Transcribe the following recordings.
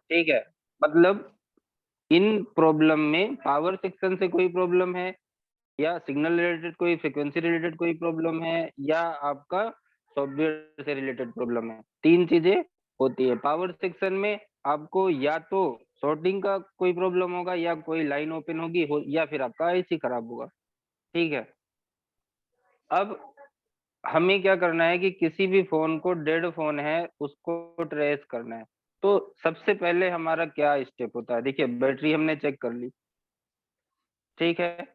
ठीक है, मतलब इन प्रॉब्लम में पावर सेक्शन से कोई प्रॉब्लम है, या सिग्नल रिलेटेड कोई फ्रीक्वेंसी रिलेटेड कोई प्रॉब्लम है, या आपका सॉफ्टवेयर से रिलेटेड प्रॉब्लम है। तीन चीजें होती है पावर सेक्शन में। आपको या तो सॉर्टिंग का कोई प्रॉब्लम होगा, या कोई लाइन ओपन होगी या फिर आपका आईसी खराब होगा। ठीक है, अब हमें क्या करना है कि किसी भी फोन को, डेड फोन है उसको ट्रेस करना है। तो सबसे पहले हमारा क्या स्टेप होता है, देखिए बैटरी हमने चेक कर ली। ठीक है,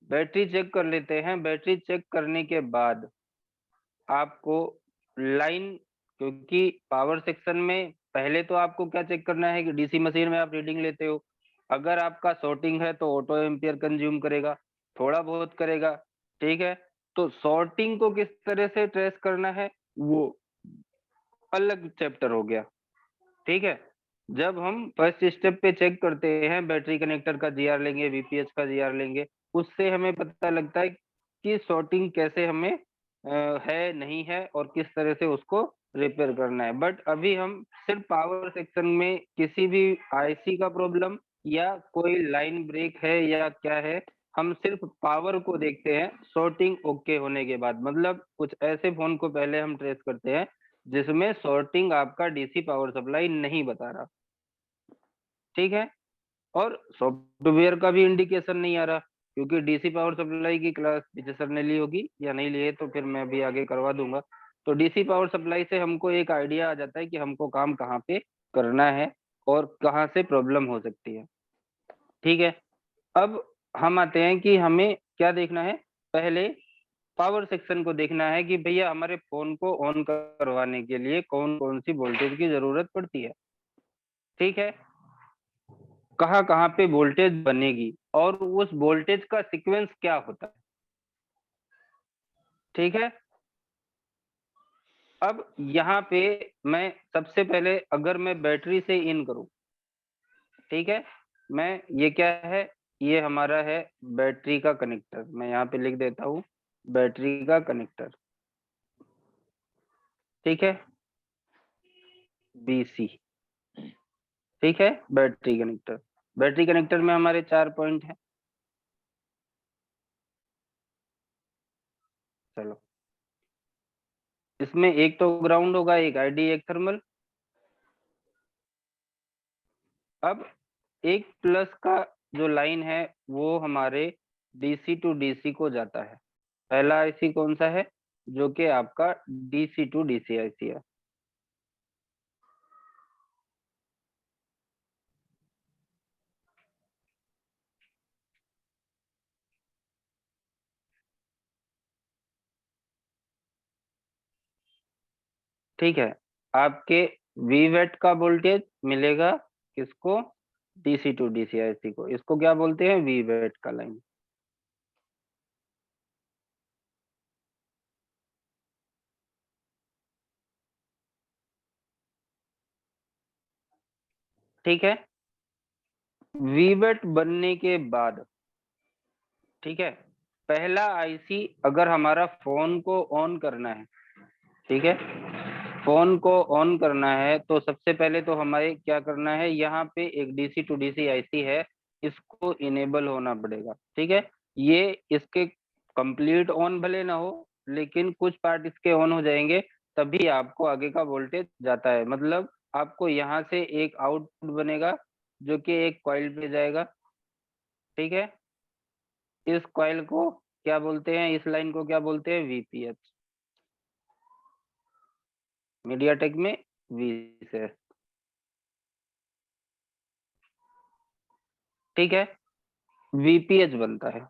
बैटरी चेक कर लेते हैं। बैटरी चेक करने के बाद आपको लाइन, क्योंकि पावर सेक्शन में पहले तो आपको क्या चेक करना है कि डीसी मशीन में आप रीडिंग लेते हो, अगर आपका शॉर्टिंग है तो ऑटो एम्पियर कंज्यूम करेगा, थोड़ा बहुत करेगा। ठीक है, तो शॉर्टिंग को किस तरह से ट्रेस करना है वो अलग चैप्टर हो गया। ठीक है, जब हम फर्स्ट स्टेप पे चेक करते हैं, बैटरी कनेक्टर का जीआर लेंगे, वीपीएच का जीआर लेंगे, उससे हमें पता लगता है कि शॉर्टिंग कैसे हमें है नहीं है और किस तरह से उसको रिपेयर करना है। बट अभी हम सिर्फ पावर सेक्शन में किसी भी आईसी का प्रॉब्लम या कोई लाइन ब्रेक है या क्या है, हम सिर्फ पावर को देखते हैं शॉर्टिंग ओके होने के बाद। मतलब कुछ ऐसे फोन को पहले हम ट्रेस करते हैं जिसमें शॉर्टिंग आपका डीसी पावर सप्लाई नहीं बता रहा। ठीक है, और सॉफ्टवेयर का भी इंडिकेशन नहीं आ रहा, क्योंकि डीसी पावर सप्लाई की क्लास पीछे सर ने ली होगी या नहीं ली है तो फिर मैं भी आगे करवा दूंगा। तो डीसी पावर सप्लाई से हमको एक आइडिया आ जाता है कि हमको काम कहाँ पे करना है और कहाँ से प्रॉब्लम हो सकती है। ठीक है, अब हम आते हैं कि हमें क्या देखना है। पहले पावर सेक्शन को देखना है कि भैया हमारे फोन को ऑन करवाने के लिए कौन कौन सी वोल्टेज की जरूरत पड़ती है। ठीक है, कहाँ कहाँ पे वोल्टेज बनेगी और उस वोल्टेज का सीक्वेंस क्या होता है। ठीक है, अब यहाँ पे मैं सबसे पहले अगर मैं बैटरी से इन करूं, ठीक है, मैं ये क्या है, ये हमारा है बैटरी का कनेक्टर। मैं यहाँ पे लिख देता हूँ बैटरी का कनेक्टर। ठीक है, बीसी। ठीक है, बैटरी कनेक्टर। बैटरी कनेक्टर में हमारे 4 पॉइंट हैं। चलो, इसमें एक तो ग्राउंड होगा, एक आईडी, एक थर्मल। अब एक प्लस का जो लाइन है वो हमारे डीसी टू डीसी को जाता है। पहला आईसी कौन सा है, जो कि आपका डीसी टू डीसी आईसी है। ठीक है, आपके वीवेट का वोल्टेज मिलेगा किसको, डीसी टू डीसी आईसी को। इसको क्या बोलते हैं, वीवेट का लाइन। ठीक है, वीवेट बनने के बाद, ठीक है, पहला आईसी अगर हमारा फोन को ऑन करना है, ठीक है, फोन को ऑन करना है तो सबसे पहले तो हमारे क्या करना है, यहाँ पे एक डीसी टू डीसी आईसी है, इसको इनेबल होना पड़ेगा। ठीक है, ये इसके कंप्लीट ऑन भले ना हो, लेकिन कुछ पार्ट इसके ऑन हो जाएंगे, तभी आपको आगे का वोल्टेज जाता है। मतलब आपको यहाँ से एक आउटपुट बनेगा जो कि एक कॉइल पे जाएगा। ठीक है, इस कॉइल को क्या बोलते हैं, इस लाइन को क्या बोलते हैं, वीपीएच। मीडियाटेक में वी से। ठीक है, वीपीएच बनता है।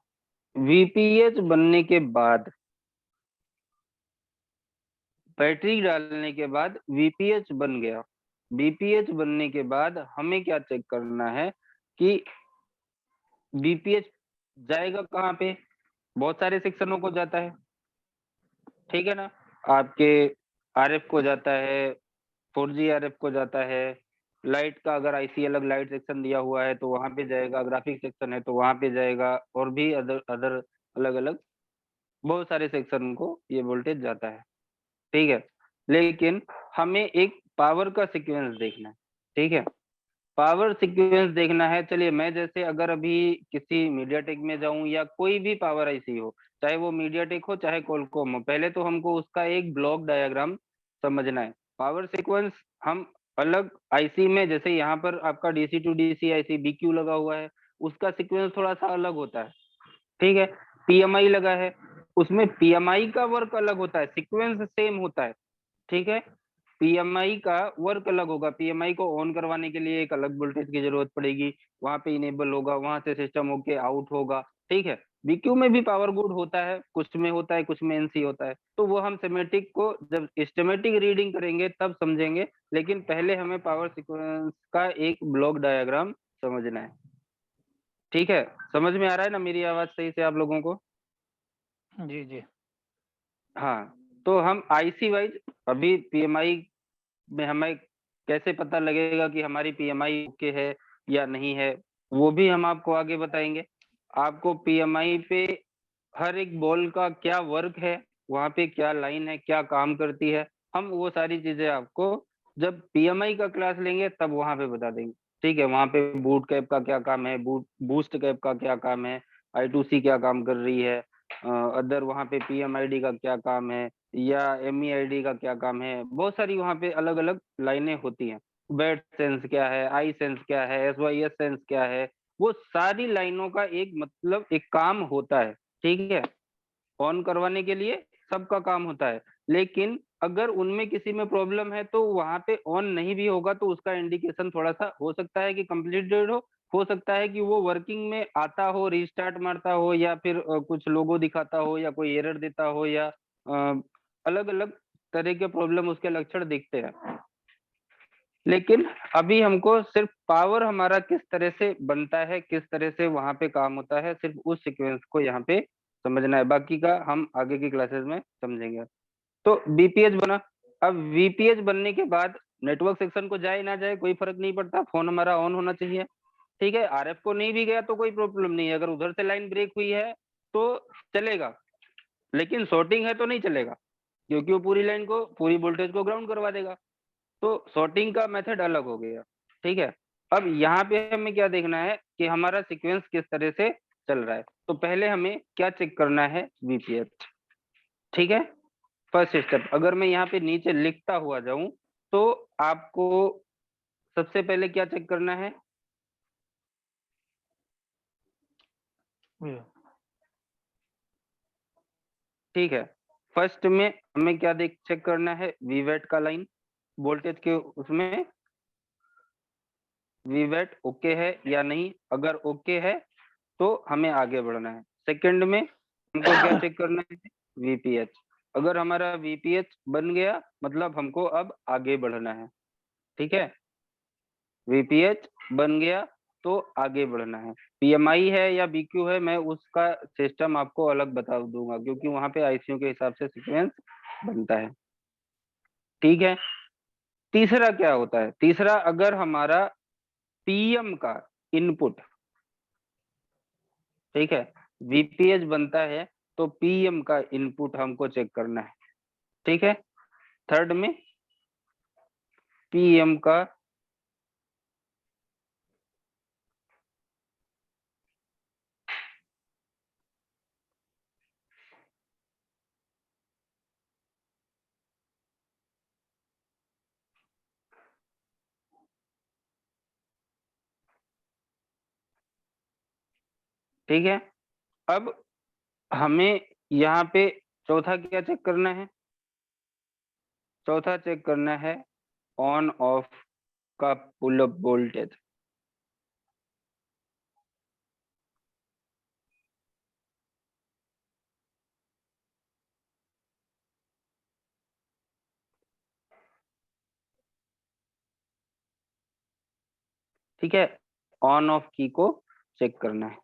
वीपीएच बनने के बाद, बैटरी डालने के बाद वीपीएच बन गया। वीपीएच बनने के बाद हमें क्या चेक करना है कि वीपीएच जाएगा कहाँ पे, बहुत सारे सेक्शनों को जाता है। ठीक है ना, आपके आरएफ को जाता है, 4G आरएफ को जाता है, लाइट का अगर आईसी अलग लाइट सेक्शन दिया हुआ है तो वहां पे जाएगा, ग्राफिक सेक्शन है तो वहां पे जाएगा, और भी अदर अदर अलग अलग बहुत सारे सेक्शन को ये वोल्टेज जाता है। ठीक है, लेकिन हमें एक पावर का सीक्वेंस देखना है। ठीक है, पावर सीक्वेंस देखना है। चलिए मैं जैसे अगर अभी किसी मीडियाटेक में जाऊं या कोई भी पावर आईसी हो, चाहे वो मीडियाटेक हो चाहे क्वालकॉम हो, पहले तो हमको उसका एक ब्लॉक डायग्राम समझना है। पावर सीक्वेंस हम अलग आईसी में, जैसे यहाँ पर आपका DC to DC IC BQ लगा हुआ है, उसका सीक्वेंस थोड़ा सा अलग होता है। ठीक है, पीएमआई लगा है, उसमें पीएमआई का वर्क अलग होता है, सीक्वेंस सेम होता है। ठीक है, पीएमआई का वर्क अलग होगा। पीएमआई को ऑन करवाने के लिए एक अलग वोल्टेज की जरूरत पड़ेगी, वहां पे इनेबल होगा, वहां से सिस्टम होके आउट होगा। ठीक है, बीक्यू में भी पावर गुड होता है, कुछ में होता है, कुछ में एनसी होता है। तो वो हम सेमेटिक को जब सिस्टमेटिक रीडिंग करेंगे तब समझेंगे, लेकिन पहले हमें पावर सीक्वेंस का एक ब्लॉक डायग्राम समझना है। ठीक है, समझ में आ रहा है ना मेरी आवाज सही से आप लोगों को? जी जी। हाँ, तो हम आईसी वाइज अभी पीएमआई में हमें कैसे पता लगेगा कि हमारी पीएमआई ओके है या नहीं है, वो भी हम आपको आगे बताएंगे। आपको पीएमआई पे हर एक बॉल का क्या वर्क है, वहां पे क्या लाइन है, क्या काम करती है, हम वो सारी चीजें आपको जब पीएमआई का क्लास लेंगे तब वहां पे बता देंगे। ठीक है, वहां पे बूट कैप का क्या काम है, बूस्ट कैप का क्या काम है, आई2सी क्या काम कर रही है, अदर वहां पे पीएमआईडी का क्या काम है, या एमईआईडी का क्या काम है। बहुत सारी वहां पे अलग अलग लाइनें होती हैं। बेड सेंस क्या है, आई सेंस क्या है, एसवाईएस सेंस क्या है, वो सारी लाइनों का एक मतलब एक काम होता है। ठीक है, ऑन करवाने के लिए सबका काम होता है, लेकिन अगर उनमें किसी में प्रॉब्लम है तो वहां पे ऑन नहीं भी होगा तो उसका इंडिकेशन थोड़ा सा हो सकता है कि कंप्लीटेड हो सकता है कि वो वर्किंग में आता हो, रीस्टार्ट मारता हो, या फिर कुछ लोगो दिखाता हो, या कोई एरर देता हो, या अलग अलग तरह के प्रॉब्लम उसके लक्षण दिखते हैं। लेकिन अभी हमको सिर्फ पावर हमारा किस तरह से बनता है, किस तरह से वहां पे काम होता है, सिर्फ उस सीक्वेंस को यहाँ पे समझना है, बाकी का हम आगे की क्लासेस में समझेंगे। तो बीपीएच बना। अब वीपीएच बनने के बाद नेटवर्क सेक्शन को जाए ना जाए कोई फर्क नहीं पड़ता, फोन हमारा ऑन होना चाहिए। ठीक है, आरएफ को नहीं भी गया तो कोई प्रॉब्लम नहीं है, अगर उधर से लाइन ब्रेक हुई है तो चलेगा, लेकिन शॉर्टिंग है तो नहीं चलेगा, क्योंकि वो पूरी लाइन को, पूरी वोल्टेज को ग्राउंड करवा देगा। तो सॉर्टिंग का मेथड अलग हो गया। ठीक है, अब यहाँ पे हमें क्या देखना है कि हमारा सीक्वेंस किस तरह से चल रहा है। तो पहले हमें क्या चेक करना है, वीपीएच। ठीक है, फर्स्ट स्टेप अगर मैं यहाँ पे नीचे लिखता हुआ जाऊं तो आपको सबसे पहले क्या चेक करना है? ठीक है, फर्स्ट में हमें क्या देख चेक करना है, वीवेट का लाइन, वोल्टेज के उसमें वीवेट ओके है या नहीं। अगर ओके है तो हमें आगे बढ़ना है। सेकंड में हमको क्या चेक करना है, वीपीएच। अगर हमारा वीपीएच बन गया मतलब हमको अब आगे बढ़ना है। ठीक है, वीपीएच बन गया तो आगे बढ़ना है। पीएमआई है या बीक्यू है, मैं उसका सिस्टम आपको अलग बता दूंगा, क्योंकि वहां पे आईसीयू के हिसाब से सीक्वेंस बनता है। ठीक है, तीसरा क्या होता है, तीसरा अगर हमारा पीएम का इनपुट, ठीक है, वीपीएच बनता है तो पीएम का इनपुट हमको चेक करना है। ठीक है, थर्ड में पीएम का ठीक है, अब हमें यहाँ पे चौथा क्या चेक करना है, चौथा चेक करना है ऑन ऑफ का पुल अप वोल्टेज। ठीक है, ऑन ऑफ की को चेक करना है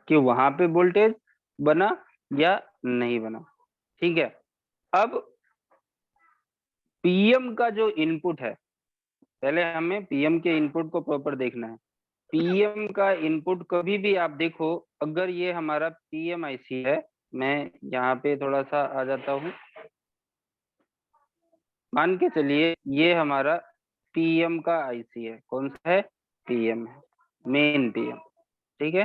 कि वहां पे वोल्टेज बना या नहीं बना। ठीक है, अब पीएम का जो इनपुट है, पहले हमें पीएम के इनपुट को प्रॉपर देखना है। पीएम का इनपुट कभी भी आप देखो, अगर ये हमारा पीएम आईसी है, मैं यहाँ पे थोड़ा सा आ जाता हूँ, मान के चलिए ये हमारा पीएम का आईसी है। कौन सा है? पीएम है, मेन पीएम। ठीक है,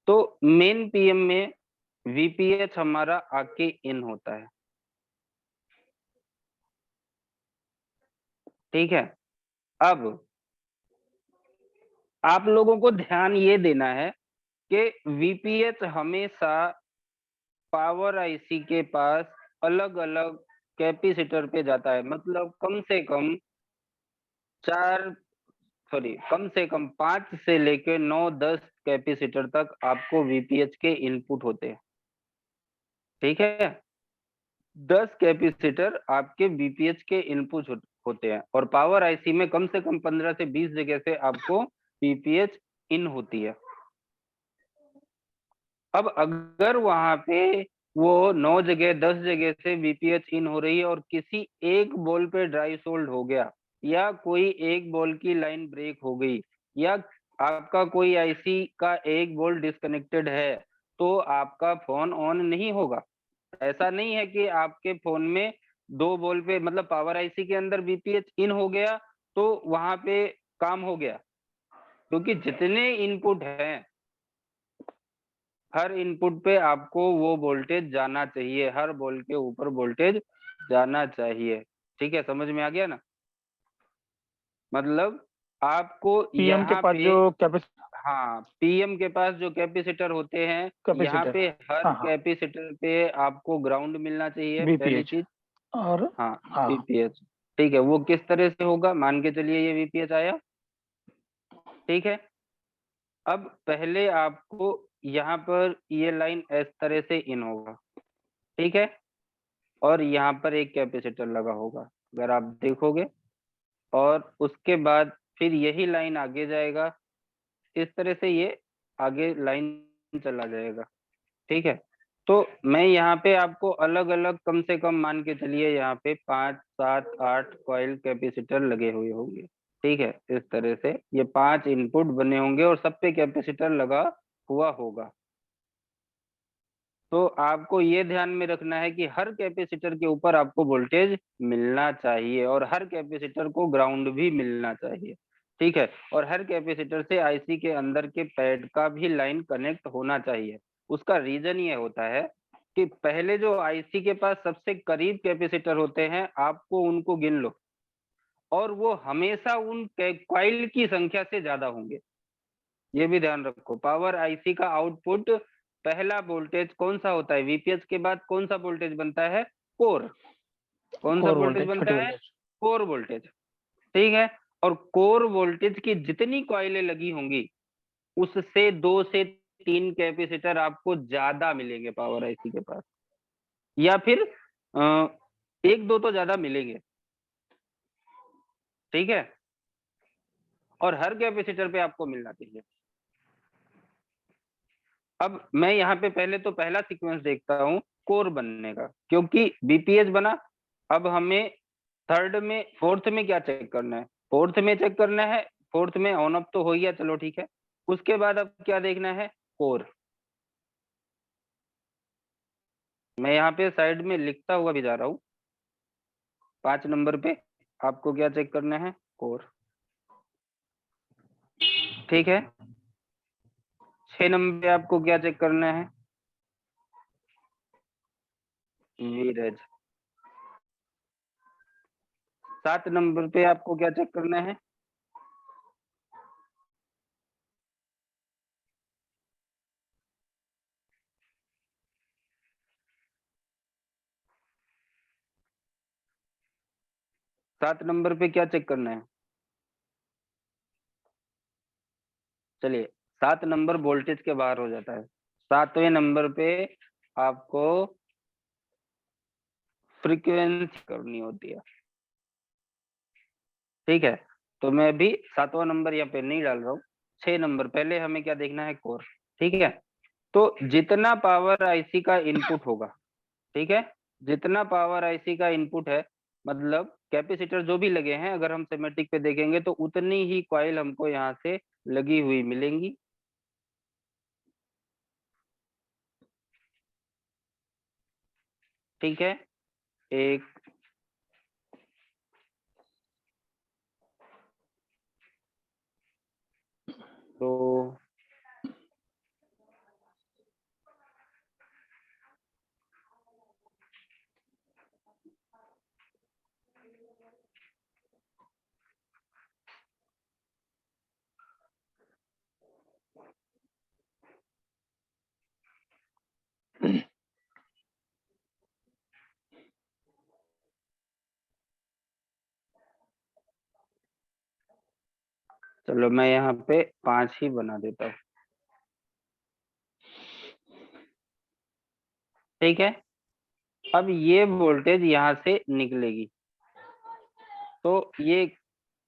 तो मेन पीएम में वीपीएच हमारा आके इन होता है। ठीक है, अब आप लोगों को ध्यान ये देना है कि वीपीएच हमेशा पावर आईसी के पास अलग अलग कैपेसिटर पे जाता है। मतलब कम से कम चार, सॉरी, कम से कम 5 से लेके 9-10 कैपेसिटर तक आपको वीपीएच के इनपुट होते हैं। ठीक है, 10 कैपेसिटर आपके वीपीएच के इनपुट होते हैं, और पावर आईसी में कम से कम 15 से 20 जगह से आपको वीपीएच इन होती है। अब अगर वहां पे वो 9 जगह 10 जगह से वीपीएच इन हो रही है और किसी एक बॉल पे ड्राई सोल्ड हो गया, या कोई एक बॉल की लाइन ब्रेक हो गई, या आपका कोई आईसी का एक बॉल डिस्कनेक्टेड है, तो आपका फोन ऑन नहीं होगा। ऐसा नहीं है कि आपके फोन में 2 बॉल पे, मतलब पावर आईसी के अंदर वीपीएच इन हो गया तो वहां पे काम हो गया, क्योंकि जितने इनपुट हैं हर इनपुट पे आपको वो वोल्टेज जाना चाहिए, हर बॉल के ऊपर वोल्टेज जाना चाहिए। ठीक है, समझ में आ गया ना? मतलब आपको पीएम के यहाँ पास पे, जो कैपेसिटर हाँ, पीएम के पास जो कैपेसिटर होते हैं, यहाँ पे हर हाँ हाँ कैपेसिटर पे आपको ग्राउंड मिलना चाहिए, पहली वीपीएच चीज। और हाँ, हाँ वीपीएच। ठीक है, वो किस तरह से होगा? मान के चलिए ये वीपीएच आया। ठीक है, अब पहले आपको यहाँ पर ये लाइन इस तरह से इन होगा। ठीक है, और यहाँ पर एक कैपेसिटर लगा होगा, अगर आप देखोगे, और उसके बाद फिर यही लाइन आगे जाएगा, इस तरह से ये आगे लाइन चला जाएगा। ठीक है, तो मैं यहाँ पे आपको अलग अलग, कम से कम मान के चलिए यहाँ पे 5, 7, 8 कॉइल कैपेसिटर लगे हुए होंगे। ठीक है, इस तरह से ये 5 इनपुट बने होंगे और सब पे कैपेसिटर लगा हुआ होगा। तो आपको ये ध्यान में रखना है कि हर कैपेसिटर के ऊपर आपको वोल्टेज मिलना चाहिए, और हर कैपेसिटर को ग्राउंड भी मिलना चाहिए। ठीक है, और हर कैपेसिटर से आईसी के अंदर के पैड का भी लाइन कनेक्ट होना चाहिए। उसका रीजन ये होता है कि पहले जो आईसी के पास सबसे करीब कैपेसिटर होते हैं, आपको उनको गिन लो, और वो हमेशा उन कॉइल की संख्या से ज्यादा होंगे। ये भी ध्यान रखो, पावर आईसी का आउटपुट पहला वोल्टेज कौन सा होता है? वीपीएच के बाद कौन सा वोल्टेज बनता है? कोर। कौन सा कोर वोल्टेज वोल्टेज, छोटी बनता है? वोल्टेज। Core voltage. ठीक है, और कोर वोल्टेज की जितनी कॉइलें लगी होंगी, उससे 2 से 3 कैपेसिटर आपको ज्यादा मिलेंगे पावर आईसी के पास, या फिर एक दो तो ज्यादा मिलेंगे। ठीक है, और हर कैपेसिटर पे आपको मिलना चाहिए। अब मैं यहाँ पे पहले तो पहला सीक्वेंस देखता हूँ कोर बनने का, क्योंकि बीपीएच बना। अब हमें थर्ड में, फोर्थ में क्या चेक करना है? फोर्थ में चेक करना है, फोर्थ में ऑन ऑफ तो हो गया, चलो ठीक है। उसके बाद अब क्या देखना है? कोर। मैं यहाँ पे साइड में लिखता हुआ भी जा रहा हूँ। 5 नंबर पे आपको क्या चेक करना है? कोर। ठीक है, 6 नंबर पे आपको क्या चेक करना है? वीरेज। 7 नंबर पे आपको क्या चेक करना है? 7 नंबर पे क्या चेक करना है? चलिए, 7 नंबर वोल्टेज के बाहर हो जाता है। 7वें नंबर पे आपको फ्रीक्वेंसी करनी होती है। ठीक है, तो मैं अभी 7वां नंबर यहाँ पे नहीं डाल रहा हूँ। 6 नंबर, पहले हमें क्या देखना है? कोर। ठीक है, तो जितना पावर आईसी का इनपुट होगा, ठीक है, जितना पावर आईसी का इनपुट है, मतलब कैपेसिटर जो भी लगे हैं, अगर हम सेमेटिक पे देखेंगे तो उतनी ही कॉइल हमको यहाँ से लगी हुई मिलेंगी। ठीक है, एक दो चलो मैं यहाँ पे 5 ही बना देता हूँ। ठीक है, अब ये वोल्टेज यहाँ से निकलेगी, तो ये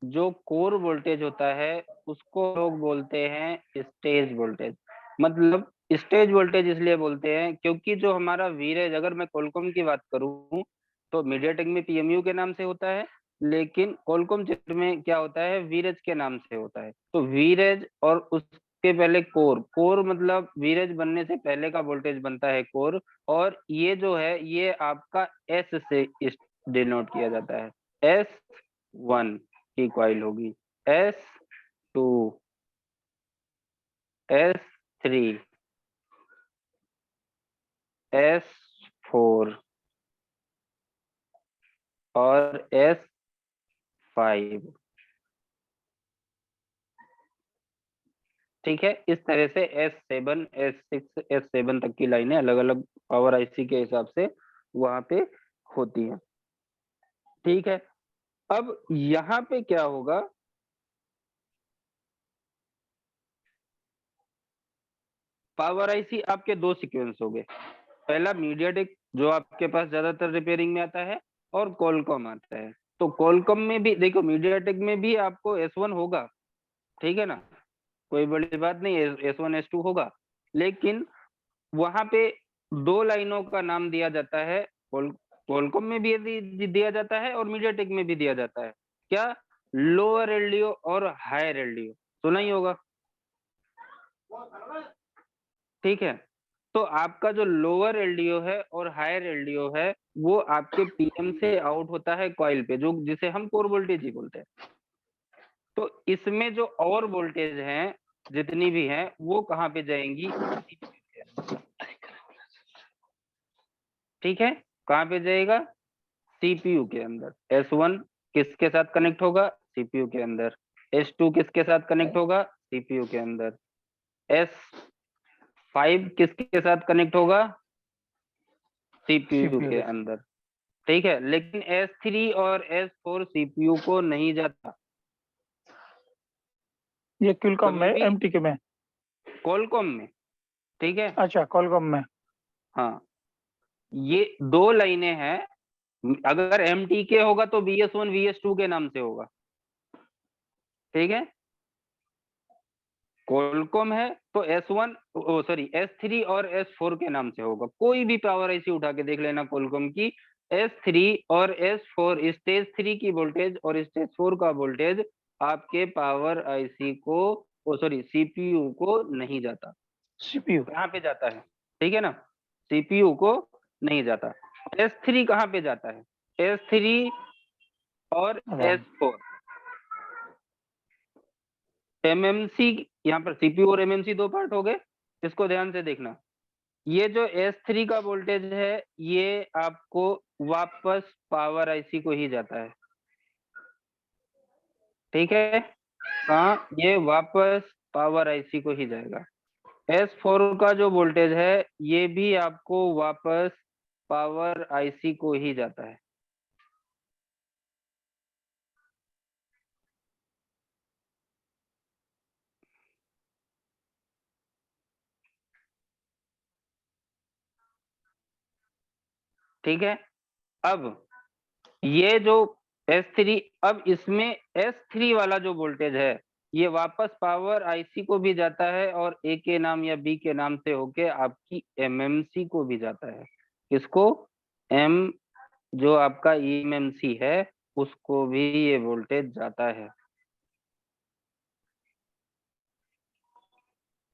जो कोर वोल्टेज होता है उसको लोग बोलते हैं स्टेज वोल्टेज। मतलब स्टेज वोल्टेज इसलिए बोलते हैं क्योंकि जो हमारा वीरेज, अगर मैं कोलकॉम की बात करूं तो मीडियाटेक में पीएमयू के नाम से होता है, लेकिन कोलकॉम चिप में क्या होता है, वीरेज के नाम से होता है। तो वीरेज और उसके पहले कोर, कोर मतलब वीरेज बनने से पहले का वोल्टेज बनता है कोर, और ये जो है ये आपका एस से डिनोट किया जाता है। S1 की कॉइल होगी, S2, S3, S4 और S5। ठीक है, इस तरह से S7, S6, S7 तक की लाइनें अलग अलग पावर आईसी के हिसाब से वहां पे होती हैं। ठीक है, अब यहाँ पे क्या होगा, पावर आईसी आपके दो सीक्वेंस हो गए। पहला मीडियाटेक जो आपके पास ज्यादातर रिपेयरिंग में आता है, और कॉलकॉम आता है। तो कॉलकॉम में भी देखो, मीडियाटेक में भी आपको S1 होगा, ठीक है ना, कोई बड़ी बात नहीं है, S1 S2 होगा, लेकिन वहां पे दो लाइनों का नाम दिया जाता है। कॉलकॉम में भी दिया जाता है और मीडियाटेक में भी दिया जाता है। क्या? लोअर एलडीओ और हायर एलडीओ, सुना ही होगा। ठीक है, तो आपका जो लोअर एलडीओ है और हायर एलडीओ है वो आपके पीएम से आउट होता है कॉइल पे, जो जिसे हम कोर वोल्टेज ही बोलते हैं। तो इसमें जो और वोल्टेज हैं जितनी भी हैं वो कहाँ पे जाएंगी, ठीक है, कहाँ पे जाएगा, सीपीयू के अंदर। S1 किसके साथ कनेक्ट होगा, सीपीयू के अंदर। S2 किसके साथ कनेक्ट होगा, सीपीयू के अंदर। S5 किसके साथ कनेक्ट होगा, सीपीयू सीपीयू के के। अंदर। ठीक है, लेकिन S3 और S4 सीपीयू को नहीं जाता ये क्विलकॉम में, कभी भी, एमटीके में। कॉलकॉम में। ठीक है, अच्छा, कॉलकॉम में। हाँ, ये दो लाइनें हैं। अगर MTK होगा तो VS1 VS2 के नाम से होगा, ठीक है। कॉलकॉम है तो S1, सॉरी, S3 और S4 के नाम से होगा। कोई भी पावर आईसी उठा के देख लेना कॉलकॉम की, S3 और S4, स्टेज 3 की वोल्टेज और स्टेज 4 का वोल्टेज आपके पावर आईसी को, सॉरी, सीपीयू को नहीं जाता। सीपीयू। कहाँ पे जाता है, ठीक है ना, सीपीयू को नहीं जाता। S3 कहाँ पे जाता है, S3 और रैम। S4। एमएमसी, यहाँ पर सीपीयू और एमएमसी दो पार्ट हो गए, इसको ध्यान से देखना। ये जो S3 का वोल्टेज है ये आपको वापस पावर आईसी को ही जाता है, ठीक है। कहाँ, ये वापस पावर आईसी को ही जाएगा। S4 का जो वोल्टेज है ये भी आपको वापस पावर आईसी को ही जाता है। ठीक है, अब ये जो S3, अब इसमें S3 वाला जो वोल्टेज है ये वापस पावर आईसी को भी जाता है, और ए के नाम या बी के नाम से होके आपकी एमएमसी को भी जाता है। किसको, एम, जो आपका ईएमएमसी है उसको भी ये वोल्टेज जाता है।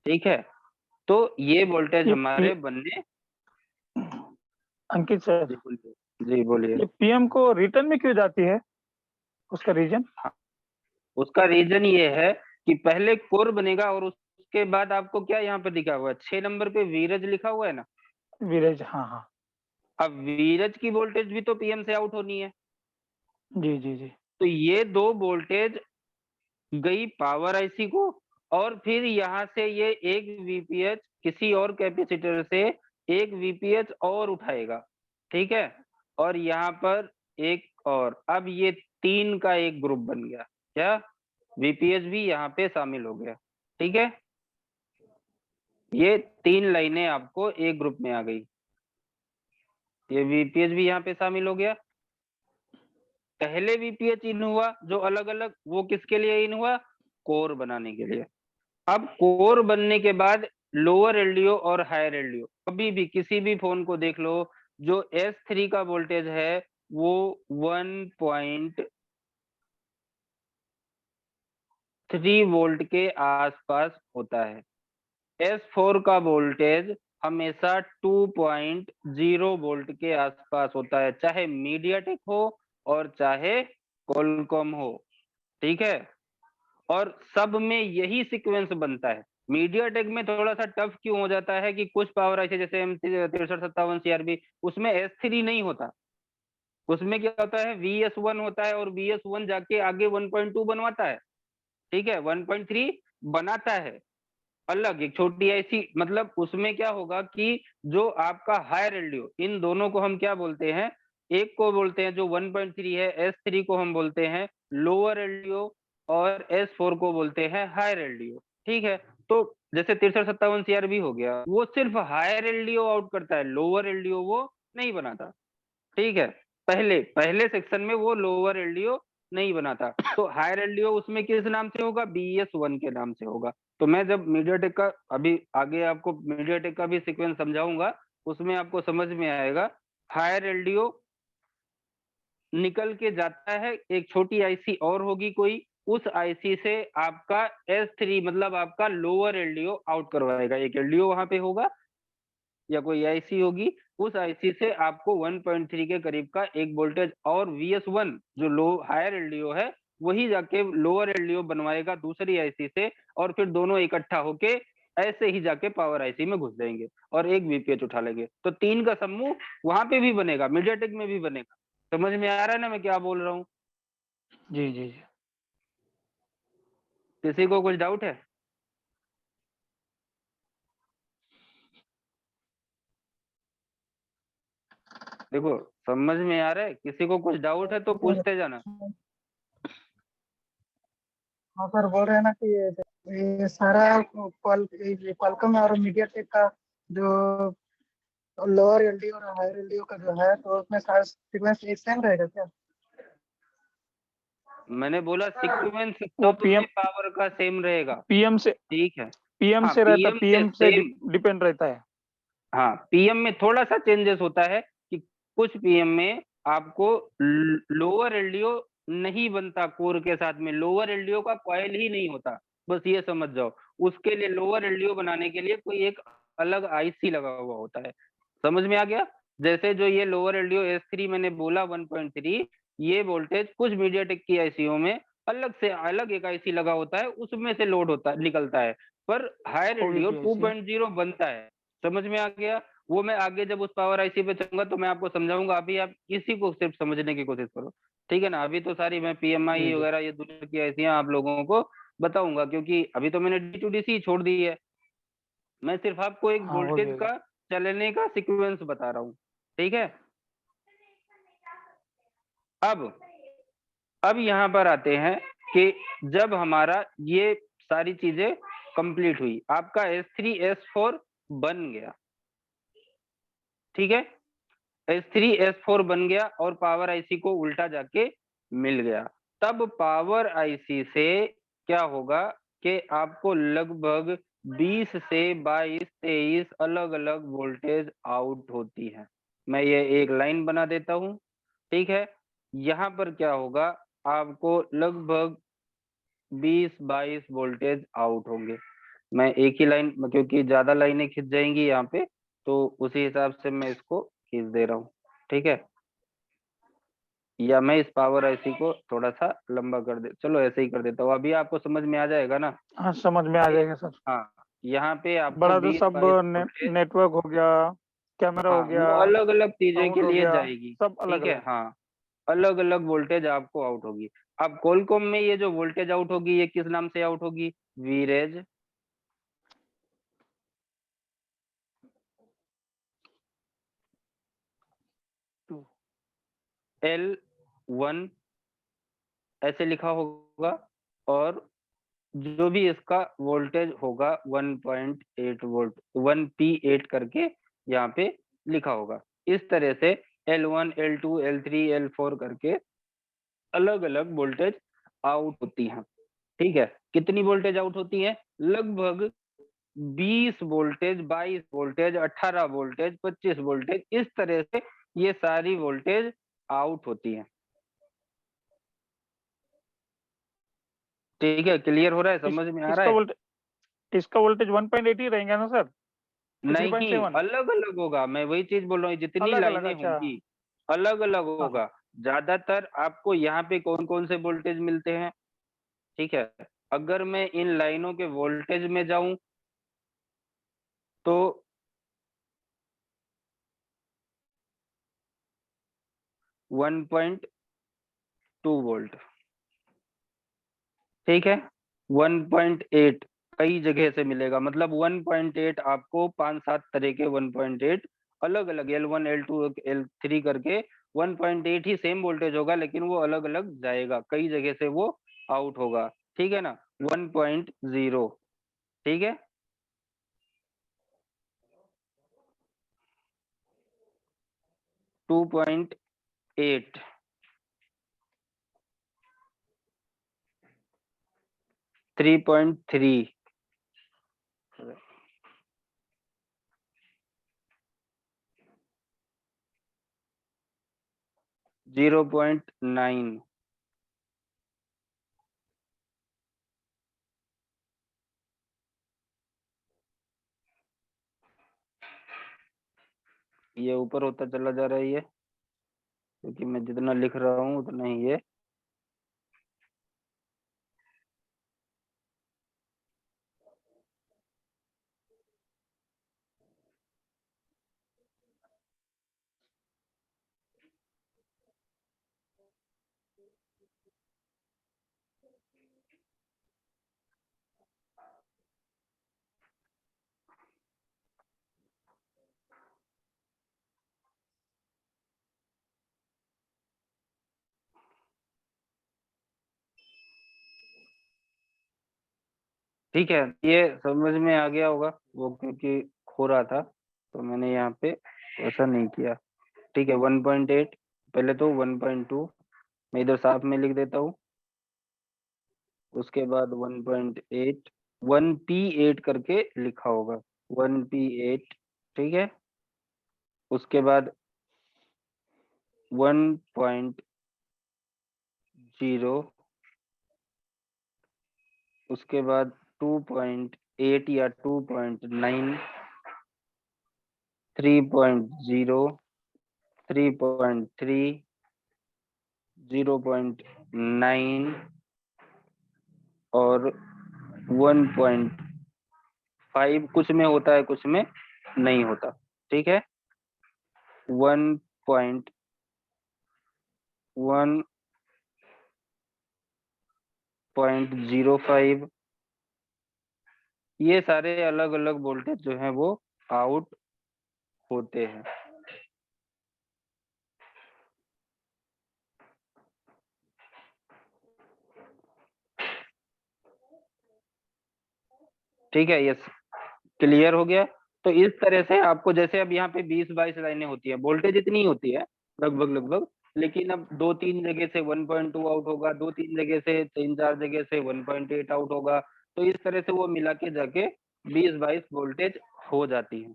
ठीक है, तो ये वोल्टेज ये हमारे बनने, अंकित सर, जी बोलिए। जी बोलिए। ये पीएम को रिटर्न में क्यों जाती है, उसका रीजन? उसका रीजन ये है कि पहले कोर बनेगा और उसके बाद आपको क्या यहाँ पे दिखा हुआ है 6 नंबर पे वीरज लिखा हुआ है ना। वीरेज, हाँ हाँ। अब वीरज की वोल्टेज भी तो पीएम से आउट होनी है। जी जी जी। तो ये दो वोल्टेज गई पावर आईसी को, और फिर यहाँ से ये एक वीपीएच किसी और कैपेसिटर से एक वीपीएच और उठाएगा, ठीक है। और यहाँ पर एक और, अब ये 3 का एक ग्रुप बन गया, क्या वीपीएच भी यहाँ पे शामिल हो गया, ठीक है। ये 3 लाइनें आपको एक ग्रुप में आ गई, ये वीपीएच भी यहाँ पे शामिल हो गया। पहले वीपीएच इन हुआ जो अलग अलग, वो किसके लिए इन हुआ, कोर बनाने के लिए। अब कोर बनने के बाद लोअर एलडीओ और हायर एलडीओ, कभी भी किसी भी फोन को देख लो, जो S3 का वोल्टेज है वो 1.3 वोल्ट के आसपास होता है। S4 का वोल्टेज हमेशा 2.0 वोल्ट के आसपास होता है, चाहे मीडियाटेक हो और चाहे कॉलकॉम हो, ठीक है। और सब में यही सीक्वेंस बनता है। मीडियाटेक में थोड़ा सा टफ क्यों हो जाता है कि कुछ पावर ऐसे जैसे M6357 CRB, उसमें S3 नहीं होता, उसमें क्या होता है VS1 होता है, और VS1 जाके आगे 1.2 बनवाता है, ठीक है, 1.3 बनाता है अलग एक छोटी ऐसी, मतलब उसमें क्या होगा कि जो आपका हायर एलडीओ, इन दोनों को हम क्या बोलते हैं, एक को बोलते हैं जो 1.3 है S3 को हम बोलते हैं लोअर एलडीओ, और S4 को बोलते हैं हायर एलडीओ, ठीक है। तो जैसे 6357 CRB हो गया, वो सिर्फ हायर एलडीओ आउट करता है, लोअर एलडीओ वो नहीं बनाता, ठीक है। पहले पहले सेक्शन में वो लोअर एलडीओ नहीं बनाता, तो हायर एलडीओ उसमें किस नाम से होगा, BS1 के नाम से होगा। तो मैं जब मीडियाटेक का अभी आगे आपको मीडियाटेक का भी सीक्वेंस समझाऊंगा, उसमें आपको समझ में आएगा। हायर एलडीओ निकल के जाता है, एक छोटी आईसी और होगी कोई, उस आईसी से आपका S3 मतलब आपका लोअर एलडीओ आउट करवाएगा, एक एलडीओ वहां पे होगा या कोई आईसी होगी, उस आईसी से आपको 1.3 के करीब का एक वोल्टेज, और VS1 जो लो हायर एलडीओ है वही जाके लोअर एलडीओ बनवाएगा दूसरी आईसी से, और फिर दोनों इकट्ठा होके ऐसे ही जाके पावर आईसी में घुस जाएंगे और एक वीपीएच उठा लेंगे। तो 3 का समूह वहां पे भी बनेगा, मीडियाटेक में भी बनेगा। समझ में आ रहा है ना मैं क्या बोल रहा हूँ? जी जी जी। किसी को कुछ डाउट है? देखो समझ में आ रहा है, किसी को कुछ डाउट है तो पूछते जाना। हाँ सर, बोल रहे हैं ना कि ये सारा क्वालकॉम और मीडियाटेक का जो लोअर एलडीओ और हायर एलडीओ का जो है, तो उसमें सारा सीक्वेंस एक सेम रहेगा क्या? मैंने बोला सीक्वेंस वो सब में पावर का सेम रहेगा, पीएम से ठीक है। पीएम हाँ से रहता, पीएम से पीएम से सेम, डिपेंड रहता है। हाँ पीएम में थोड़ा सा चेंजेस होता है कि कुछ पीएम में आपको लोअर एलडीओ नहीं बनता, कोर के साथ में लोअर एलडीओ का कॉइल ही नहीं होता, बस ये समझ जाओ। उसके लिए लोअर एलडीओ बनाने के लिए कोई एक अलग आईसी लगा हुआ होता है। समझ में आ गया? जैसे जो ये लोअर एलडीओ S3 मैंने बोला 1.3, ये वोल्टेज कुछ मीडियाटेक की आईसीओ में अलग से अलग एक आईसी लगा होता है, उसमें से लोड होता निकलता है, पर हायर एलडीओ 2.0 बनता है। समझ में आ गया? वो मैं आगे जब उस पावर आईसी पे चलूंगा तो मैं आपको समझाऊंगा, अभी आप इसी को सिर्फ समझने की कोशिश करो, ठीक है ना। अभी तो सारी मैं PMI वगैरह ये दूसरी की आईसी आप लोगों को बताऊंगा, क्योंकि अभी तो मैंने D2DC छोड़ दी है, मैं सिर्फ आपको एक हाँ हो वोल्टेज जाएगा। का चलने का सीक्वेंस बता रहा हूँ, ठीक है। अब अब यहाँ पर आते हैं कि जब हमारा ये सारी चीजें कंप्लीट हुई, आपका S3 S4 बन गया, ठीक है। S3 S4 बन गया और पावर आईसी को उल्टा जाके मिल गया, तब पावर आईसी से क्या होगा कि आपको लगभग 20 से 22 23 अलग अलग वोल्टेज आउट होती है। मैं ये एक लाइन बना देता हूं, ठीक है। यहाँ पर क्या होगा, आपको लगभग 20-22 वोल्टेज आउट होंगे। मैं एक ही लाइन, क्योंकि ज्यादा लाइनें खिंच जाएंगी यहाँ पे, तो उसी हिसाब से मैं इसको खींच दे रहा हूँ, ठीक है, या मैं इस पावर ऐसी को थोड़ा सा लंबा कर दे, चलो ऐसे ही कर देता हूँ, अभी आपको समझ में आ जाएगा ना। हाँ समझ में आ जाएगा सर। हाँ, यहाँ पे आपको बड़ा तो 20 सब 22 वोल्टेज, नेटवर्क हो गया, कैमरा हो हाँ गया, वो अलग अलग चीजें के साउंड हो लिए गया, जाएगी, सब अलग ठीक है, अलग। हाँ अलग अलग वोल्टेज आपको आउट होगी। अब कोलकॉम में ये जो वोल्टेज आउट होगी ये किस नाम से आउट होगी, वीरेज L1 ऐसे लिखा होगा, और जो भी इसका वोल्टेज होगा 1.8 वोल्ट 1P8 करके यहाँ पे लिखा होगा। इस तरह से L1 L2 L3 L4 करके अलग अलग वोल्टेज आउट होती हैं, ठीक है। कितनी वोल्टेज आउट होती है, लगभग 20 वोल्टेज 22 वोल्टेज 18 वोल्टेज 25 वोल्टेज, इस तरह से ये सारी वोल्टेज आउट होती है, ठीक है। क्लियर हो रहा है, इस, समझ में आ रहा इसका है? वोल्टेज इसका वोल्टेज 1.8 ही रहेगा ना सर कि नहीं, 3.7? अलग अलग होगा, मैं वही चीज बोल रहा हूँ, जितनी अलग अलग, लाइनें अच्छा। होंगी अलग अलग हाँ हाँ। होगा। ज्यादातर आपको यहाँ पे कौन कौन से वोल्टेज मिलते हैं, ठीक है। अगर मैं इन लाइनों के वोल्टेज में जाऊं तो 1.2 वोल्ट, ठीक है। 1.8 कई जगह से मिलेगा, मतलब 1.8 आपको 5-7 तरह के 1.8 अलग अलग L1 L2 L3 करके 1.8 ही सेम वोल्टेज होगा, लेकिन वो अलग अलग जाएगा, कई जगह से वो आउट होगा, ठीक है ना। 1.0, ठीक है। 2.8, 3.3, 0.9, ये ऊपर होता चला जा रहा है ये, क्योंकि मैं जितना लिख रहा हूँ उतना ही ये, ठीक है। ये समझ में आ गया होगा वो, क्योंकि खो रहा था तो मैंने यहाँ पे ऐसा नहीं किया, ठीक है। 1.8 पहले तो 1.2 मैं इधर साफ में लिख देता हूँ, उसके बाद 1.8 1P8 करके लिखा होगा, 1P8, ठीक है। उसके बाद 1.0, उसके बाद 2.8 या 2.9, 3.0, 3.3, 0.9 और 1.5, कुछ में होता है कुछ में नहीं होता, ठीक है। 1.05, ये सारे अलग अलग वोल्टेज जो हैं वो आउट होते हैं, ठीक है। ये क्लियर हो गया। तो इस तरह से आपको, जैसे अब यहाँ पे 20-22 लाइनें होती है, वोल्टेज इतनी होती है लगभग लगभग, लेकिन अब 2-3 जगह से 1.2 आउट होगा, 2-3 जगह से 3-4 जगह से 1.8 आउट होगा, तो इस तरह से वो मिला के जाके 20-22 वोल्टेज हो जाती है,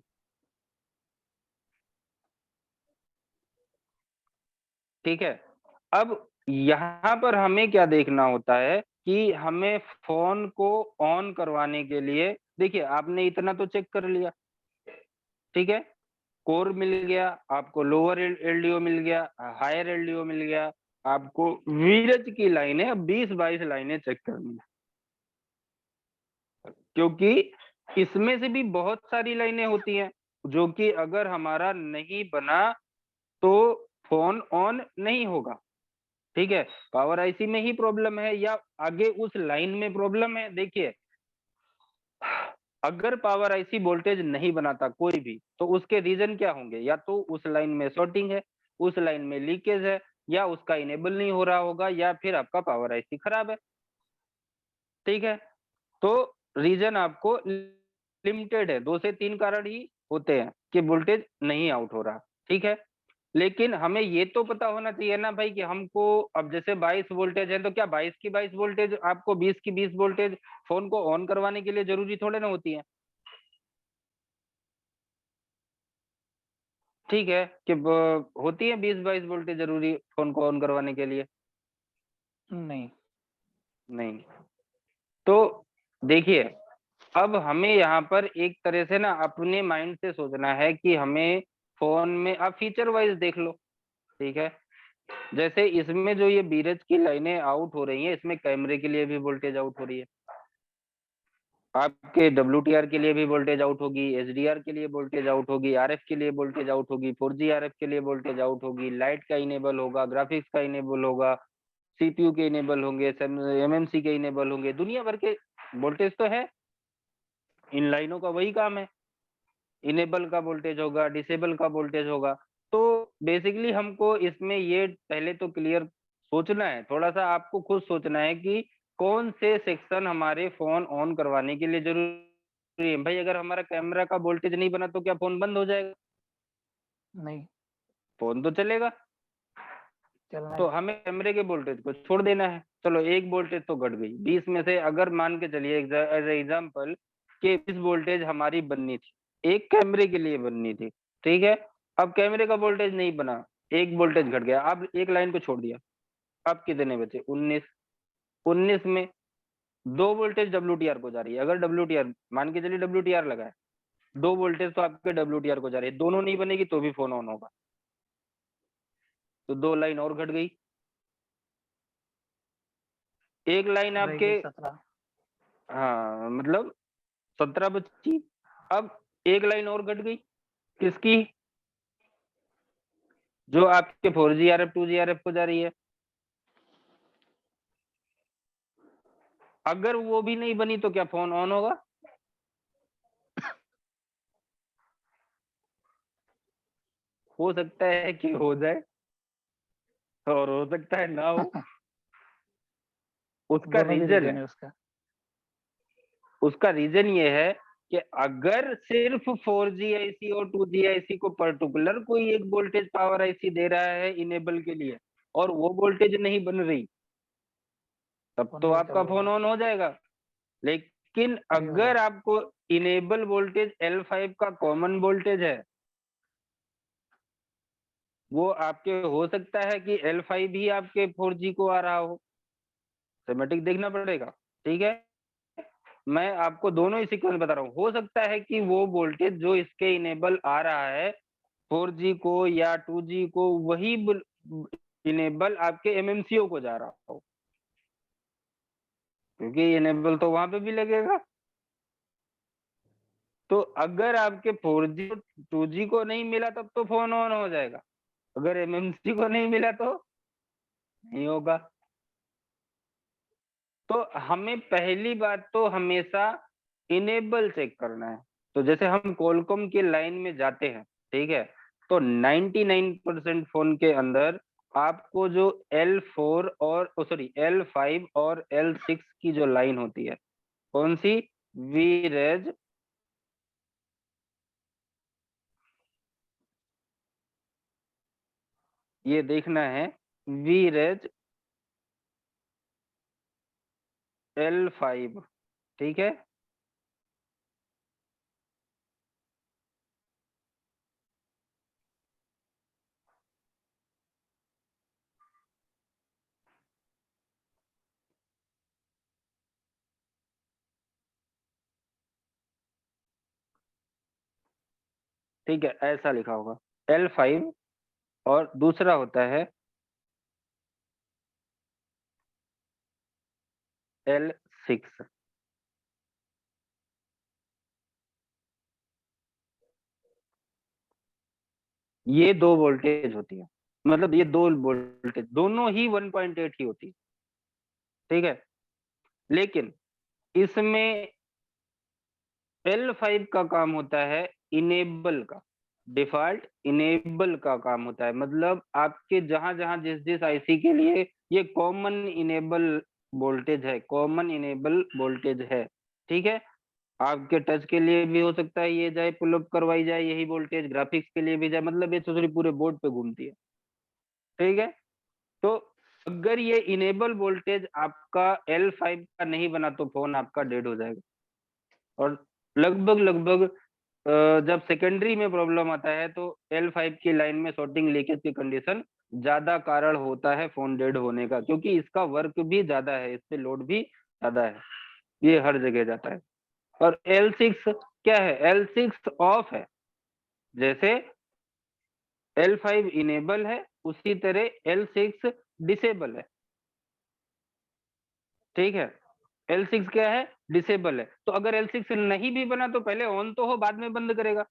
ठीक है। अब यहाँ पर हमें क्या देखना होता है कि हमें फोन को ऑन करवाने के लिए, देखिए आपने इतना तो चेक कर लिया, ठीक है। कोर मिल गया, आपको लोअर एलडीओ मिल गया, हायर एलडीओ मिल गया, आपको वीरज की लाइनें अब 20-22 लाइनें चेक करनी है, क्योंकि इसमें से भी बहुत सारी लाइनें होती हैं जो कि अगर हमारा नहीं बना तो फोन ऑन नहीं होगा। ठीक है, पावर आईसी में ही प्रॉब्लम है या आगे उस लाइन में प्रॉब्लम है। देखिए, अगर पावर आईसी वोल्टेज नहीं बनाता कोई भी, तो उसके रीजन क्या होंगे? या तो उस लाइन में शॉर्टिंग है, उस लाइन में लीकेज है, या उसका इनेबल नहीं हो रहा होगा, या फिर आपका पावर आईसी खराब है। ठीक है, तो रीजन आपको लिमिटेड है, 2 से 3 कारण ही होते हैं कि वोल्टेज नहीं आउट हो रहा। ठीक है, लेकिन हमें ये तो पता होना चाहिए ना भाई कि हमको, अब जैसे 22 वोल्टेज है तो क्या 22 की 22 वोल्टेज आपको 20 की 20 वोल्टेज फोन को ऑन करवाने के लिए जरूरी थोड़े ना होती है। ठीक है, कि होती है 20-22 वोल्टेज जरूरी फोन को ऑन करवाने के लिए? नहीं। नहीं। तो देखिए, अब हमें यहाँ पर एक तरह से ना अपने माइंड से सोचना है कि हमें फोन में, आप फीचर वाइज देख लो। ठीक है, जैसे इसमें जो ये बीरज की लाइनें आउट हो रही हैं, इसमें कैमरे के लिए भी वोल्टेज आउट हो रही है, आपके WTR के लिए भी वोल्टेज आउट होगी, HDR के लिए वोल्टेज आउट होगी, RF के लिए वोल्टेज आउट होगी, 4G RF के लिए वोल्टेज आउट होगी, लाइट का इनेबल होगा, ग्राफिक्स का इनेबल होगा, CPU के इनेबल होंगे, MMC के इनेबल होंगे, दुनिया भर के वोल्टेज तो है। इन लाइनों का वही काम है, इनेबल का वोल्टेज होगा, डिसेबल का वोल्टेज होगा। तो बेसिकली हमको इसमें ये पहले तो क्लियर सोचना है, थोड़ा सा आपको खुद सोचना है कि कौन से सेक्शन हमारे फोन ऑन करवाने के लिए जरूरी है। भाई अगर हमारा कैमरा का वोल्टेज नहीं बना तो क्या फोन बंद हो जाएगा? नहीं, फोन तो चलेगा। चलना तो है। हमें कैमरे के वोल्टेज को छोड़ देना है। चलो एक वोल्टेज तो घट गई 20 में से, अगर मान के चलिए एज एग्जाम्पल कि 20 वोल्टेज हमारी बननी थी, एक कैमरे के लिए बननी थी। ठीक है, अब कैमरे का वोल्टेज नहीं बना, एक वोल्टेज घट गया, अब एक लाइन को छोड़ दिया, अब कितने बचे? 19। 19 में 2 वोल्टेज WTR को जा रही है, अगर WTR मान के चलिए WTR लगा है, 2 वोल्टेज तो आपके WTR को जा रही है, दोनों नहीं बनेगी तो भी फोन ऑन होगा, तो 2 लाइन और घट गई। एक लाइन आपके, रहेगी 17। हाँ मतलब 17 बची। अब एक लाइन और घट गई, किसकी? जो आपके 4G RF 2G RF को जा रही है। अगर वो भी नहीं बनी तो क्या फोन ऑन होगा? हो सकता है कि हो जाए और हो सकता है ना हो। उसका दोनों भी रीजन रीजन है, है उसका। उसका रीजन ये है कि अगर सिर्फ 4G आईसी और 2G आईसी को पर्टिकुलर कोई एक वोल्टेज पावर आईसी दे रहा है इनेबल के लिए, और वो वोल्टेज नहीं बन रही, तब फोन तो नहीं आपका फोन चलेगा। ऑन हो जाएगा। लेकिन नहीं अगर होगा। आपको इनेबल वोल्टेज L5 का कॉमन वोल्टेज है, वो आपके हो सकता है कि L5 ही आपके 4G को आ रहा हो, सिमेटिक देखना पड़ेगा। ठीक है, मैं आपको दोनों ही सीक्वेंस बता रहा हूँ। हो सकता है कि वो वोल्टेज जो इसके इनेबल आ रहा है 4G को या 2G को, वही इनेबल आपके MMCO को जा रहा हो, क्योंकि इनेबल तो वहां पे भी लगेगा। तो अगर आपके 4G 2G को नहीं मिला तब तो फोन ऑन हो जाएगा, अगर MMC को नहीं मिला तो नहीं होगा। तो हमें पहली बात तो हमेशा इनेबल चेक करना है। तो जैसे हम कॉलकॉम की लाइन में जाते हैं, ठीक है, तो 99% फोन के अंदर आपको जो L4 और L5 और L6 की जो लाइन होती है, कौन सी? वीरेज, ये देखना है, वीरेज L5। ठीक है, ठीक है, ऐसा लिखा होगा L5 और दूसरा होता है L6। ये दो वोल्टेज होती है, मतलब ये दो वोल्टेज दोनों ही 1.8 ही होती है, ठीक है। लेकिन इसमें L5 का काम होता है इनेबल का, डिफॉल्ट इनेबल का काम होता है, मतलब आपके जहां जहां जिस जिस आईसी के लिए ये कॉमन इनेबल वोल्टेज है, कॉमन इनेबल वोल्टेज है, ठीक है। आपके टच के लिए भी हो सकता है ये जाए पुल अप करवाई जाए यही वोल्टेज, ग्राफिक्स के लिए भी जाए, मतलब ये दूसरी पूरे बोर्ड पे घूमती है, ठीक है। तो अगर ये इनेबल वोल्टेज आपका L5 का नहीं बना तो फोन आपका डेड हो जाएगा। और लगभग लगभग जब सेकेंडरी में प्रॉब्लम आता है तो L5 की लाइन में शॉर्टिंग लीकेज की कंडीशन ज्यादा कारण होता है फोन डेड होने का, क्योंकि इसका वर्क भी ज्यादा है, इस पे लोड भी ज्यादा है, ये हर जगह जाता है। और L6 क्या है, L6 ऑफ है, जैसे L5 इनेबल है उसी तरह L6 डिसेबल है, ठीक है। L6 क्या है, डिसेबल है। तो अगर L6 नहीं भी बना तो पहले ऑन तो हो, बाद में बंद करेगा।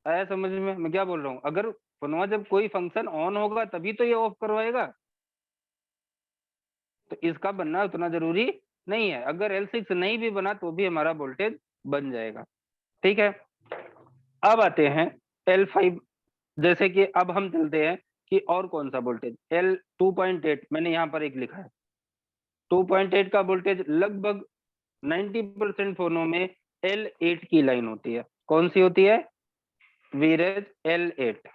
आया समझ में मैं क्या बोल रहा हूँ? अगर फोनवा जब कोई फंक्शन ऑन होगा तभी तो ये ऑफ करवाएगा, तो इसका बनना उतना जरूरी नहीं है। अगर L6 नहीं भी बना तो भी हमारा वोल्टेज बन जाएगा, ठीक है। अब आते हैं L5, जैसे कि अब हम चलते हैं कि और कौन सा वोल्टेज L2.8, मैंने यहाँ पर एक लिखा है 2.8 का वोल्टेज लगभग 90% फोनों में L8 की लाइन होती है। कौन सी होती है? वीरेज L8।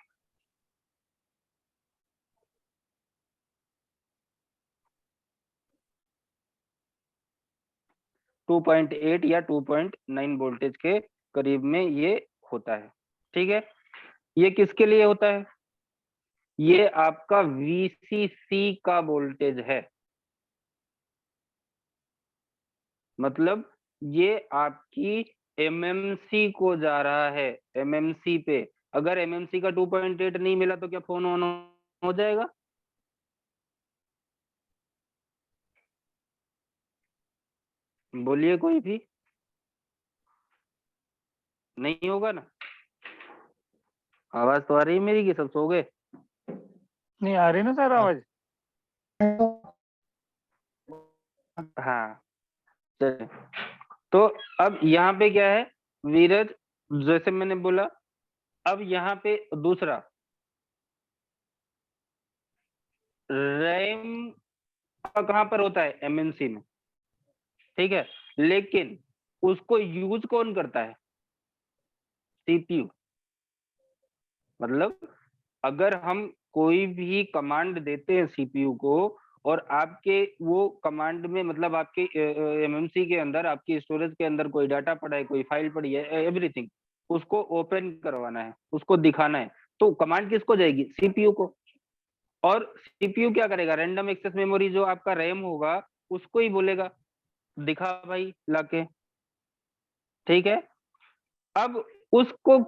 2.8 या 2.9 वोल्टेज के करीब में ये होता है, ठीक है। ये किसके लिए होता है? ये आपका VCC का वोल्टेज है, मतलब ये आपकी MMC को जा रहा है, MMC पे। अगर MMC का 2.8 नहीं मिला तो क्या फोन ऑन हो जाएगा? बोलिए कोई भी, नहीं होगा ना? आवाज तो आ रही है मेरी कि सब सो गए? नहीं आ रही ना सर आवाज? हाँ चलिए। तो अब यहाँ पे क्या है वीरज, जैसे मैंने बोला, अब यहाँ पे दूसरा रैम का कहाँ पर होता है? MMC में, ठीक है। लेकिन उसको यूज कौन करता है? CPU। मतलब अगर हम कोई भी कमांड देते हैं CPU को और आपके वो कमांड में मतलब आपके MMC के अंदर, आपकी स्टोरेज के अंदर कोई डाटा पड़ा है, कोई फाइल पड़ी है, एवरीथिंग उसको ओपन करवाना है, उसको दिखाना है, तो कमांड किसको जाएगी? CPU को। और CPU क्या करेगा? रैंडम एक्सेस मेमोरी जो आपका रैम होगा उसको ही बोलेगा दिखा भाई लाके, ठीक है। अब उसको,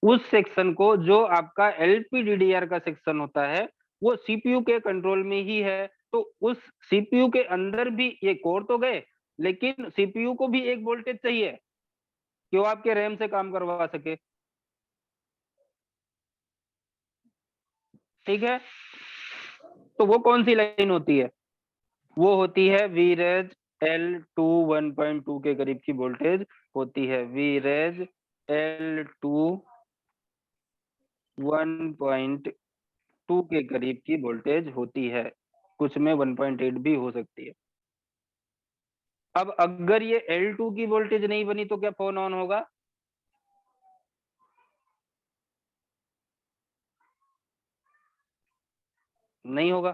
उस सेक्शन को जो आपका LPDDR का सेक्शन होता है वो CPU के कंट्रोल में ही है, तो उस CPU के अंदर भी ये कोर तो गए, लेकिन CPU को भी एक वोल्टेज चाहिए कि वो आपके रैम से काम करवा सके, ठीक है। तो वो कौन सी लाइन होती है? वो होती है वीरेज L2 1.2 के करीब की वोल्टेज होती है, वीरेज L2 1.2 के करीब की वोल्टेज होती है, कुछ में 1.8 भी हो सकती है। अब अगर ये L2 की वोल्टेज नहीं बनी तो क्या फोन ऑन होगा? नहीं होगा,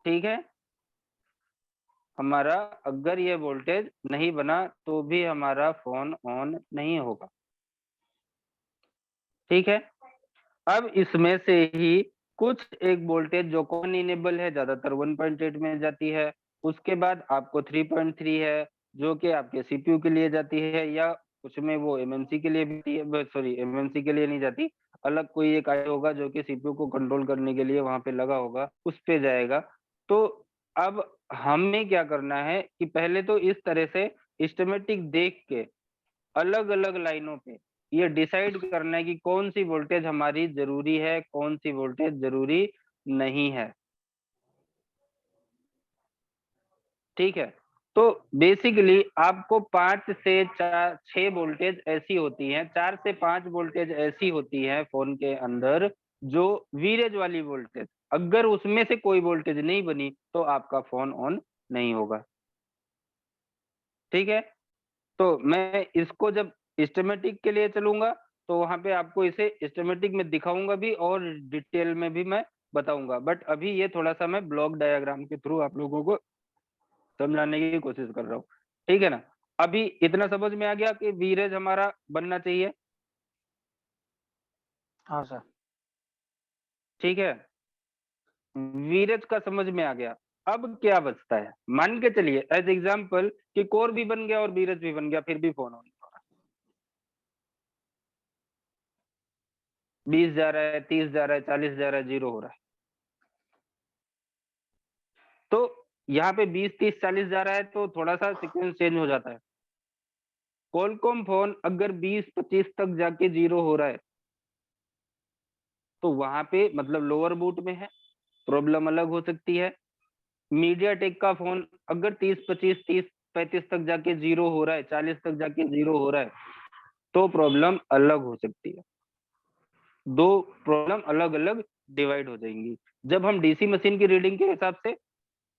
ठीक है। हमारा अगर ये वोल्टेज नहीं बना तो भी हमारा फोन ऑन नहीं होगा, ठीक है। अब इसमें से ही कुछ एक वोल्टेज जो कॉमन इनेबल है, ज्यादातर 1.8 में जाती है, उसके बाद आपको 3.3 है जो कि आपके सीपीयू के लिए जाती है, या उसमें वो एमएमसी के लिए भी, सॉरी एमएमसी के लिए नहीं जाती, अलग कोई एक आया होगा जो कि सीपीयू को कंट्रोल करने के लिए वहां पे लगा होगा, उस पे जाएगा। तो अब हमें क्या करना है कि पहले तो इस तरह से स्कीमेटिक देख के अलग अलग लाइनों पे ये डिसाइड करना है कि कौन सी वोल्टेज हमारी जरूरी है, कौन सी वोल्टेज जरूरी नहीं है। ठीक है, तो बेसिकली आपको 5 से 6 वोल्टेज ऐसी होती हैं, 4 से 5 वोल्टेज ऐसी होती हैं फोन के अंदर जो वीरेज वाली वोल्टेज, अगर उसमें से कोई वोल्टेज नहीं बनी तो आपका फोन ऑन नहीं होगा। ठीक है, तो मैं इसको जब स्कीमेटिक के लिए चलूंगा तो वहां पे आपको इसे स्कीमेटिक में दिखाऊंगा भी और डिटेल में भी मैं बताऊंगा, बट अभी ये थोड़ा सा मैं ब्लॉक डायग्राम के थ्रू आप लोगों को समझाने की कोशिश कर रहा हूँ। ठीक है ना, अभी इतना समझ में आ गया कि वीरेज हमारा बनना चाहिए। हाँ सर। ठीक है, वीरेज का समझ में आ गया। अब क्या बचता है, मान के चलिए एज एग्जाम्पल कि कोर भी बन गया और वीरेज भी बन गया, फिर भी फोन ऑन, 20 जा रहा है, 30 जा रहा है, 40 जा रहा है, 0 हो रहा है। तो यहाँ पे 20, 30, 40 जा रहा है तो थोड़ा सा सीक्वेंस चेंज हो जाता है। कॉलकॉम फोन अगर 20, 25 तक जाके 0 हो रहा है तो वहां पे मतलब लोअर बूट में है, प्रॉब्लम अलग हो सकती है। मीडियाटेक का फोन अगर 30, 25, 30, 35 तक जाके 0 हो रहा है, 40 तक जाके 0 हो रहा है तो प्रॉब्लम अलग हो सकती है। दो प्रॉब्लम अलग अलग डिवाइड हो जाएंगी। जब हम डीसी मशीन की रीडिंग के हिसाब से,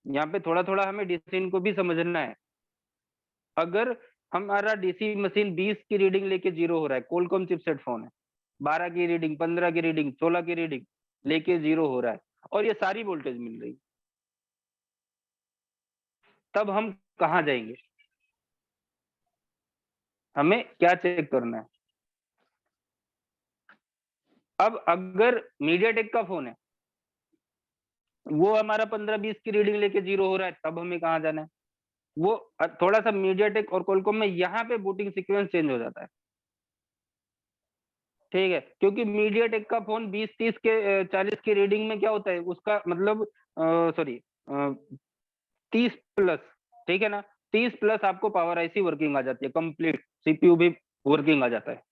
यहाँ पे थोड़ा थोड़ा हमें डीसी को भी समझना है। अगर हमारा डीसी मशीन 20 की रीडिंग लेके 0 हो रहा है, कोलकॉम चिपसेट फोन है, 12 की रीडिंग, 15 की रीडिंग, 16 की रीडिंग लेके 0 हो रहा है और ये सारी वोल्टेज मिल रही, तब हम कहाँ जाएंगे, हमें क्या चेक करना है। अब अगर मीडियाटेक का फोन है, वो हमारा 15-20 की रीडिंग लेके 0 हो रहा है, तब हमें कहाँ जाना है। वो थोड़ा सा मीडियाटेक और कोलकॉम में यहाँ पे बूटिंग सीक्वेंस चेंज हो जाता है। ठीक है, क्योंकि मीडियाटेक का फोन 20-30 के 40 की रीडिंग में क्या होता है उसका मतलब, सॉरी 30+, ठीक है ना, 30+ आपको पावर आईसी वर्किंग आ जाती है, कंप्लीट सीपीयू भी वर्किंग आ जाता है।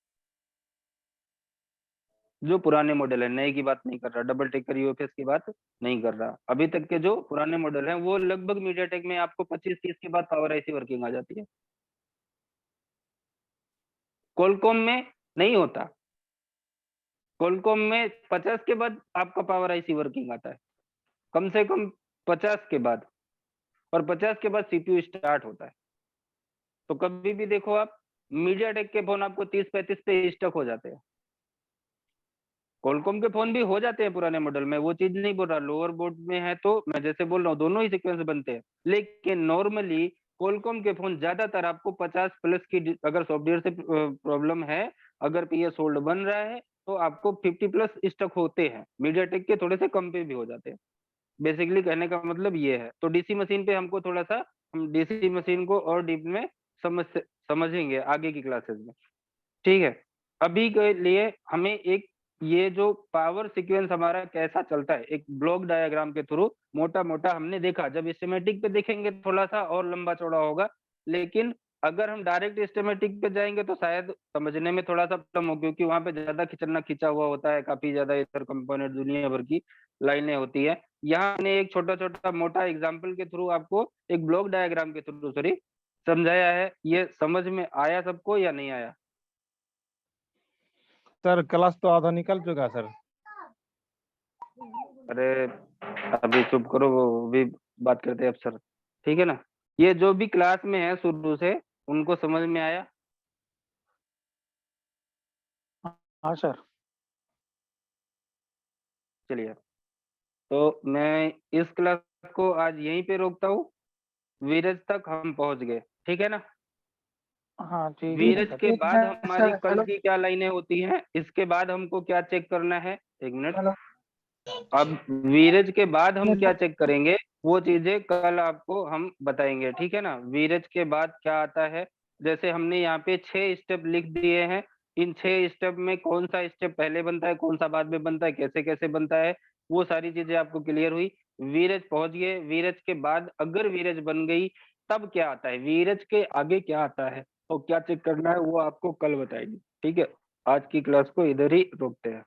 जो पुराने मॉडल है, नए की बात नहीं कर रहा, डबल टेकर यूएफएस की बात नहीं कर रहा, अभी तक के जो पुराने मॉडल हैं वो लगभग मीडियाटेक में आपको 25-30 के बाद पावर आईसी वर्किंग आ जाती है। कोलकॉम में नहीं होता, कोलकॉम में 50 के बाद आपका पावर आईसी वर्किंग आता है, कम से कम 50 के बाद, और 50 के बाद सीपीयू स्टार्ट होता है। तो कभी भी देखो आप, मीडियाटेक के फोन आपको 30-35 पे स्टक हो जाते हैं, कोलकॉम के फोन भी हो जाते हैं पुराने मॉडल में, वो चीज नहीं बोल रहा, लोअर बोर्ड में है तो मैं जैसे बोल रहा हूँ दोनों ही सीक्वेंस बनते हैं, लेकिन नॉर्मली कोलकॉम के फोन ज्यादातर आपको 50+ की, अगर सॉफ्टवेयर से प्रॉब्लम है, अगर पीएस होल्ड बन रहा है तो आपको 50+ स्टक होते हैं, मीडियाटेक के थोड़े से कम पे भी हो जाते हैं। बेसिकली कहने का मतलब ये है। तो डीसी मशीन पे हमको थोड़ा सा, हम डीसी मशीन को और डीप में समझेंगे आगे की क्लासेस में। ठीक है, अभी के लिए हमें एक, ये जो पावर सीक्वेंस हमारा कैसा चलता है एक ब्लॉक डायग्राम के थ्रू मोटा मोटा हमने देखा, जब स्कीमेटिक पे देखेंगे थोड़ा सा और लंबा चौड़ा होगा, लेकिन अगर हम डायरेक्ट स्कीमेटिक पे जाएंगे तो शायद समझने में थोड़ा सा प्रॉब्लम हो, क्योंकि वहां पे ज्यादा खिंचना खिंचा हुआ होता है, काफी ज्यादा इधर कंपोनेंट दुनिया भर की लाइनें होती है। यहाँ हमने एक छोटा छोटा मोटा एग्जाम्पल के थ्रू आपको एक ब्लॉक डायग्राम के थ्रू, सॉरी, समझाया है। ये समझ में आया सबको या नहीं आया? सर क्लास तो आधा निकल चुका है सर। अरे अभी चुप करो, वो भी बात करते हैं अब सर। ठीक है ना, ये जो भी क्लास में है शुरू से उनको समझ में आया? हाँ सर। चलिए, तो मैं इस क्लास को आज यहीं पे रोकता हूँ, वीरज तक हम पहुंच गए। ठीक है ना, हाँ ठीक है वीरज सर। के ठीक बाद है हमारी सर। कल हेलो की क्या लाइनें होती हैं, इसके बाद हमको क्या चेक करना है, एक मिनट। हेलो। अब वीरज के बाद हम क्या चेक करेंगे वो चीजें कल आपको हम बताएंगे, ठीक है ना। वीरज के बाद क्या आता है, जैसे हमने यहाँ पे 6 स्टेप लिख दिए हैं, इन 6 स्टेप में कौन सा स्टेप पहले बनता है, कौन सा बाद में बनता है, कैसे कैसे बनता है, वो सारी चीजें आपको क्लियर हुई। वीरज पहुंच गए, वीरज के बाद अगर वीरज बन गई तब क्या आता है, वीरज के आगे क्या आता है और क्या चेक करना है वो आपको कल बताएंगे, ठीक है। आज की क्लास को इधर ही रोकते हैं।